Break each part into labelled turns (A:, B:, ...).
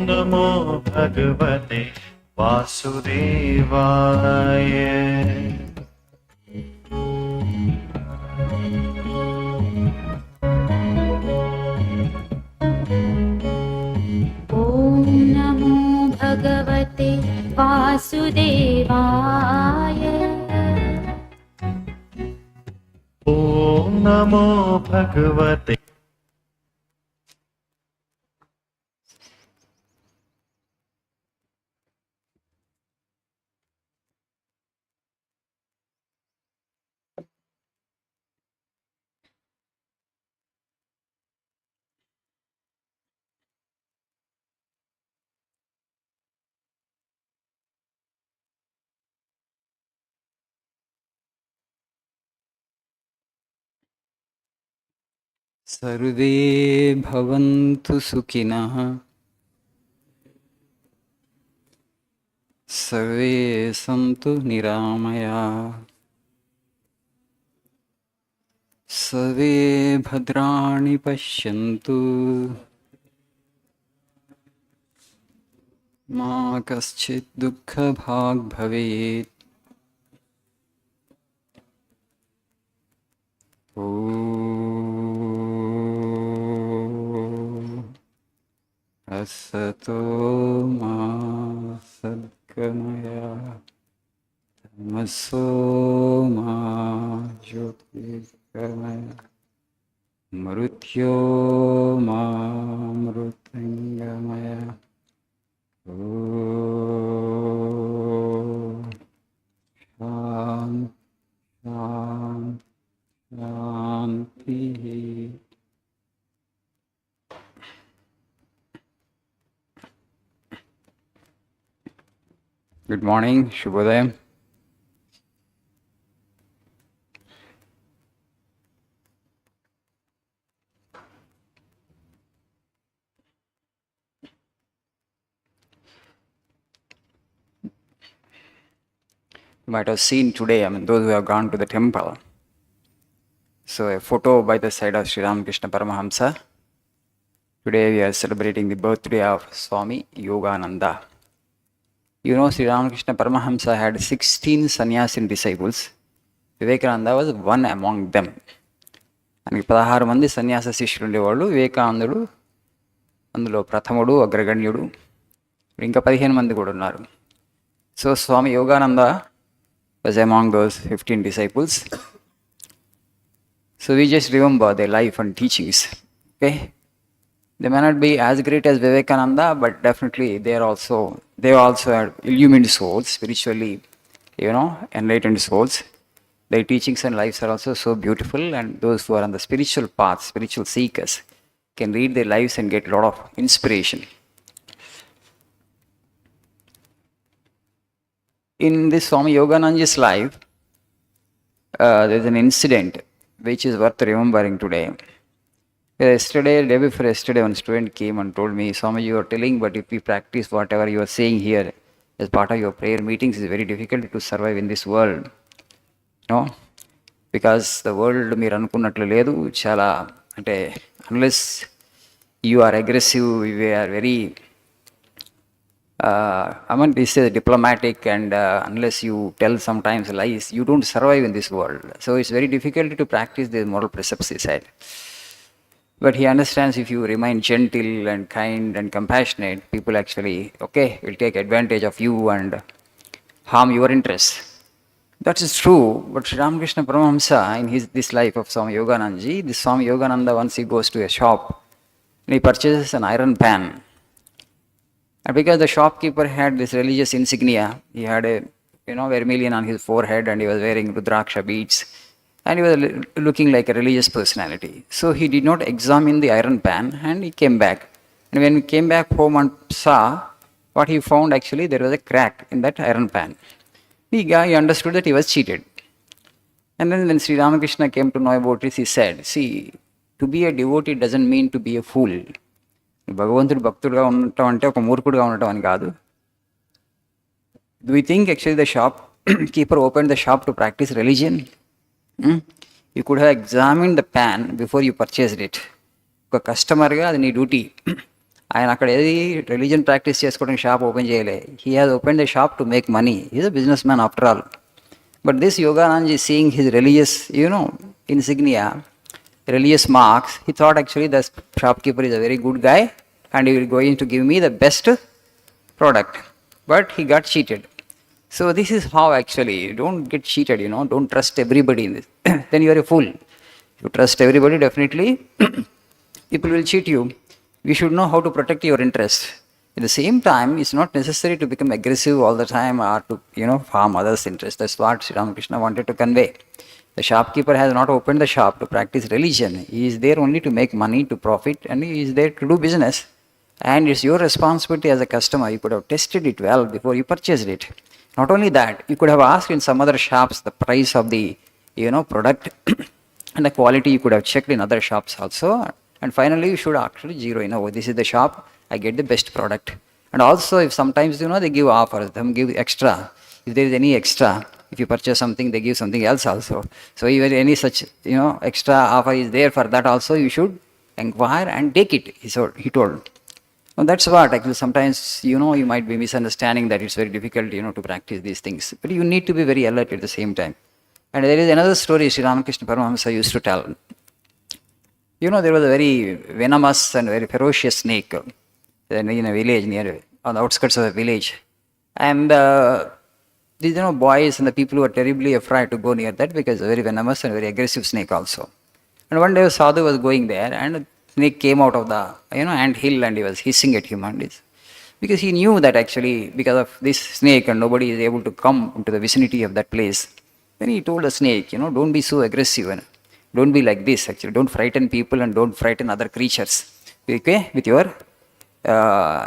A: नमो भगवते वासुदेवाय।
B: ॐ नमो भगवते वासुदेवाय।
A: ॐ नमो भगवते।
C: सर्वे भवन्तु सुखिनः, सर्वे सन्तु निरामयाः, सर्वे भद्राणि पश्यन्तु, मा कश्चित् दुःखभाग् भवेत्। ॐ असतो मा सद्गमय, तमसो मा ज्योतिर्गमय, मृत्यो मा मृत्युञ्जय। ॐ शान्तिः। Good morning, Shubhodaya. You might have seen today, those who have gone to the temple. So a photo by the side of Sri Ramakrishna Paramahamsa. Today we are celebrating the birthday of Swami Yogananda. You know, Sri Ramakrishna Paramahamsa had 16 sannyasin disciples. Vivekananda was one among them. ఆయనకి 16 మంది సన్యాస శిష్యులు ఉండేవాళ్ళు. వివేకానందుడు అందులో ప్రథముడు, అగ్రగణ్యుడు. ఇంకా 15 మంది కూడా ఉన్నారు. So Swami Yogananda was among those 15 disciples. So we just remember their life and teachings. Okay, they may not be as great as Vivekananda, but definitely they also had illumined souls, spiritually, enlightened souls. Their teachings and lives are also so beautiful, and those who are on the spiritual path, spiritual seekers, can read their lives and get a lot of inspiration. In this Swami Yogananda's life, there's an incident which is worth remembering today. Yesterday, day before yesterday, one student came and told me, Swami, you are telling, but if we practice whatever you are saying here as part of your prayer meetings, it's very difficult to survive in this world. No? Because the world మీరు అనుకున్నట్లు లేదు. చాలా అంటే unless you are aggressive, we are very this is diplomatic, and unless you tell sometimes lies, you don't survive in this world. So it's very difficult to practice the moral precepts, he said. But he understands if you remain gentle and kind and compassionate, people actually, will take advantage of you and harm your interests. That is true, but Sri Ramakrishna Paramahamsa, in this life of Swami Yoganandaji, this Swami Yogananda, once he goes to a shop, and he purchases an iron pan. And because the shopkeeper had this religious insignia, he had a vermilion on his forehead, and he was wearing Rudraksha beads, and he was looking like a religious personality. So he did not examine the iron pan, and he came back. And when he came back home and saw what he found, actually there was a crack in that iron pan. He understood that he was cheated. And then when Sri Ramakrishna came to know about this, he said, see, to be a devotee doesn't mean to be a fool. భగవంతుడు భక్తుడుగా ఉండటం అంటే ఒక మూర్ఖుడుగా ఉండటం అని కాదు. Do we think actually the shopkeeper opened the shop to practice religion? You could have examined the pan before you purchased it. ఒక కస్టమర్గా అది నీ డ్యూటీ. ఆయన అక్కడ ఏది రిలీజన్ ప్రాక్టీస్ చేసుకోవడానికి షాప్ ఓపెన్ చేయలే. He has open the shop to make money. Is a business man after all. But this Yoganand is seeing his religious, insignia, religious marks. He thought actually the shopkeeper is a very good guy and he will going to give me the best product. But he got cheated. So this is how actually, don't get cheated, don't trust everybody in this. Then you are a fool. You trust everybody, definitely people will cheat you. You should know how to protect your interest. At the same time, it's not necessary to become aggressive all the time or to, harm others' interest. That's what Sri Ramakrishna wanted to convey. The shopkeeper has not opened the shop to practice religion. He is there only to make money, to profit, and he is there to do business. And it's your responsibility as a customer. You could have tested it well before you purchased it. Not only that, you could have asked in some other shops the price of the, product and the quality you could have checked in other shops also. And finally, you should actually zero in. Oh, this is the shop, I get the best product. And also, if sometimes, they give offers, them give extra. If there is any extra, if you purchase something, they give something else also. So, if any such, extra offer is there for that also, you should inquire and take it, he told. Well, that's what, actually, sometimes, you might be misunderstanding that it's very difficult, to practice these things. But you need to be very alert at the same time. And there is another story Sri Ramakrishna Paramahamsa used to tell. There was a very venomous and very ferocious snake in a village on the outskirts of a village. And these, boys and the people were terribly afraid to go near that because it's a very venomous and very aggressive snake also. And one day a sadhu was going there and a snake came out of the, ant hill and he was hissing at him. And because he knew that actually because of this snake and nobody is able to come into the vicinity of that place. Then he told the snake, don't be so aggressive. Don't be like this, actually. Don't frighten people and don't frighten other creatures, okay, with your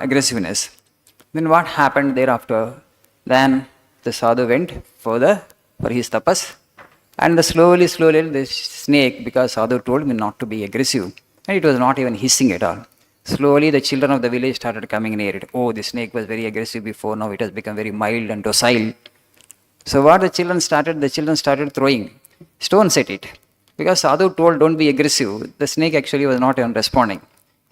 C: aggressiveness. Then what happened thereafter? Then the sadhu went further for his tapas. And slowly, the snake, because sadhu told me not to be aggressive, and it was not even hissing at all. Slowly, the children of the village started coming near it. Oh, the snake was very aggressive before, now it has become very mild and docile. So what the children started throwing stones at it. Because sadhu told don't be aggressive, the snake actually was not even responding.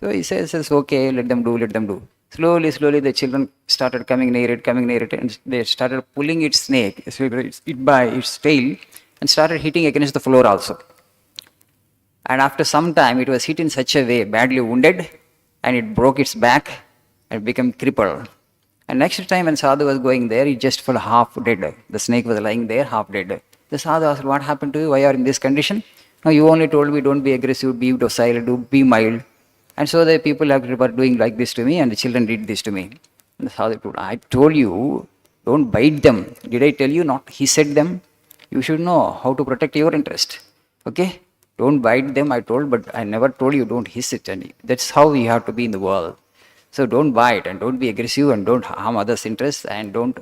C: So he says okay, let them do. Slowly the children started coming near it, and they started pulling its snake, it by its tail, and started hitting against the floor also. And after some time, it was hit in such a way, badly wounded, and it broke its back and became crippled. And next time when sadhu was going there, it just fell half dead. The snake was lying there, half dead. The sadhu asked, what happened to you? Why are you in this condition? No, you only told me don't be aggressive, be docile, be mild. And so the people were doing like this to me and the children did this to me. And the sadhu told, I told you, don't bite them. Did I tell you not hissed them? You should know how to protect your interest. Okay? Don't bite them, I told, but I never told you don't hiss it. And that's how we have to be in the world. So don't bite and don't be aggressive and don't harm others' interests and don't,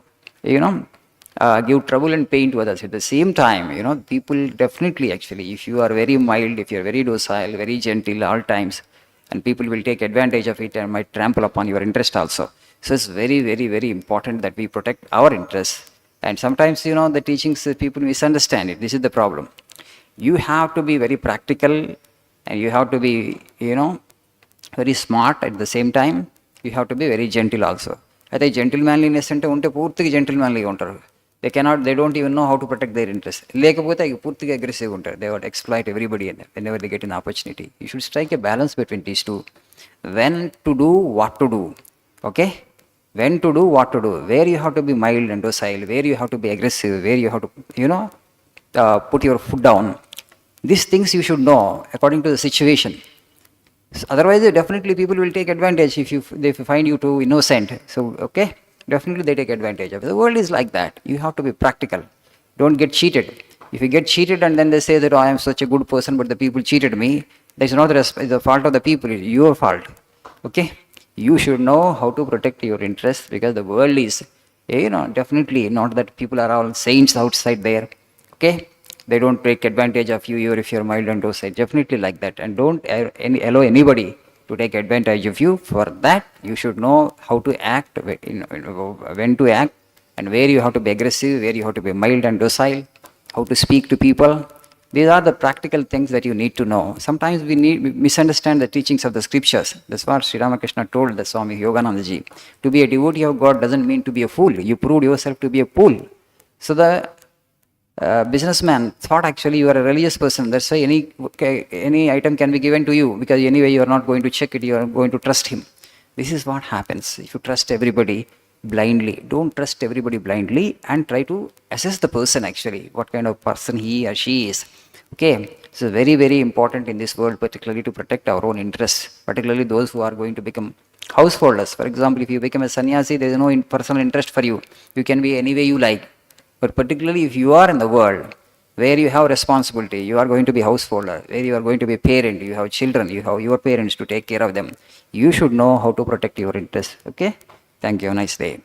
C: give trouble and pain to others. At the same time, people definitely actually, if you are very mild, if you are very docile, very gentle all times, and people will take advantage of it and might trample upon your interest also. So it's very, very, very important that we protect our interests. And sometimes, the teachings, people misunderstand it. This is the problem. You have to be very practical and you have to be, very smart at the same time. You have to be very gentle also. అయితే జెంటిల్మ్యాన్లీనెస్ అంటే ఉంటే పూర్తిగా జెంటిల్మ్యాన్లీగా ఉంటారు. they don't even know how to protect their interests. లేకపోతే పూర్తిగా అగ్రెసివ్గా ఉంటారు. They would exploit everybody whenever they get an opportunity. You should strike a balance between these two. When to do, what to do. Okay? When to do, what to do. Where you have to be mild and docile, where you have to be aggressive, where you have to, put your foot down. These things you should know according to the situation. Otherwise, definitely people will take advantage if they find you too innocent. So, okay, definitely they take advantage of it. The world is like that. You have to be practical. Don't get cheated. If you get cheated and then they say that, I am such a good person, but the people cheated me, that's not the fault of the people, it's your fault. Okay? You should know how to protect your interests because the world is, definitely not that people are all saints outside there. Okay? They don't take advantage of you if you're mild and docile. Definitely like that. And don't allow anybody to take advantage of you. For that, you should know how to act, when to act, and where you have to be aggressive, where you have to be mild and docile, how to speak to people, These are the practical things that you need to know. Sometimes we misunderstand the teachings of the scriptures. That's what Sri Ramakrishna told the Swami Yoganandaji. To be a devotee of God doesn't mean to be a fool. You proved yourself to be a fool. So the businessman thought actually you are a religious person. That's why any item can be given to you, because anyway you are not going to check it. You are going to trust him. This is what happens if you trust everybody blindly. Don't trust everybody blindly, and try to assess the person actually, what kind of person he or she is. Okay, so very, very important in this world, particularly to protect our own interests, particularly those who are going to become householders. For example, if you become a sannyasi, there is no personal interest for you. You can be any way you like. But particularly if you are in the world where you have responsibility, you are going to be householder, where you are going to be a parent, you have children, you have your parents to take care of them, you should know how to protect your interests. Okay? Thank you. Have a nice day.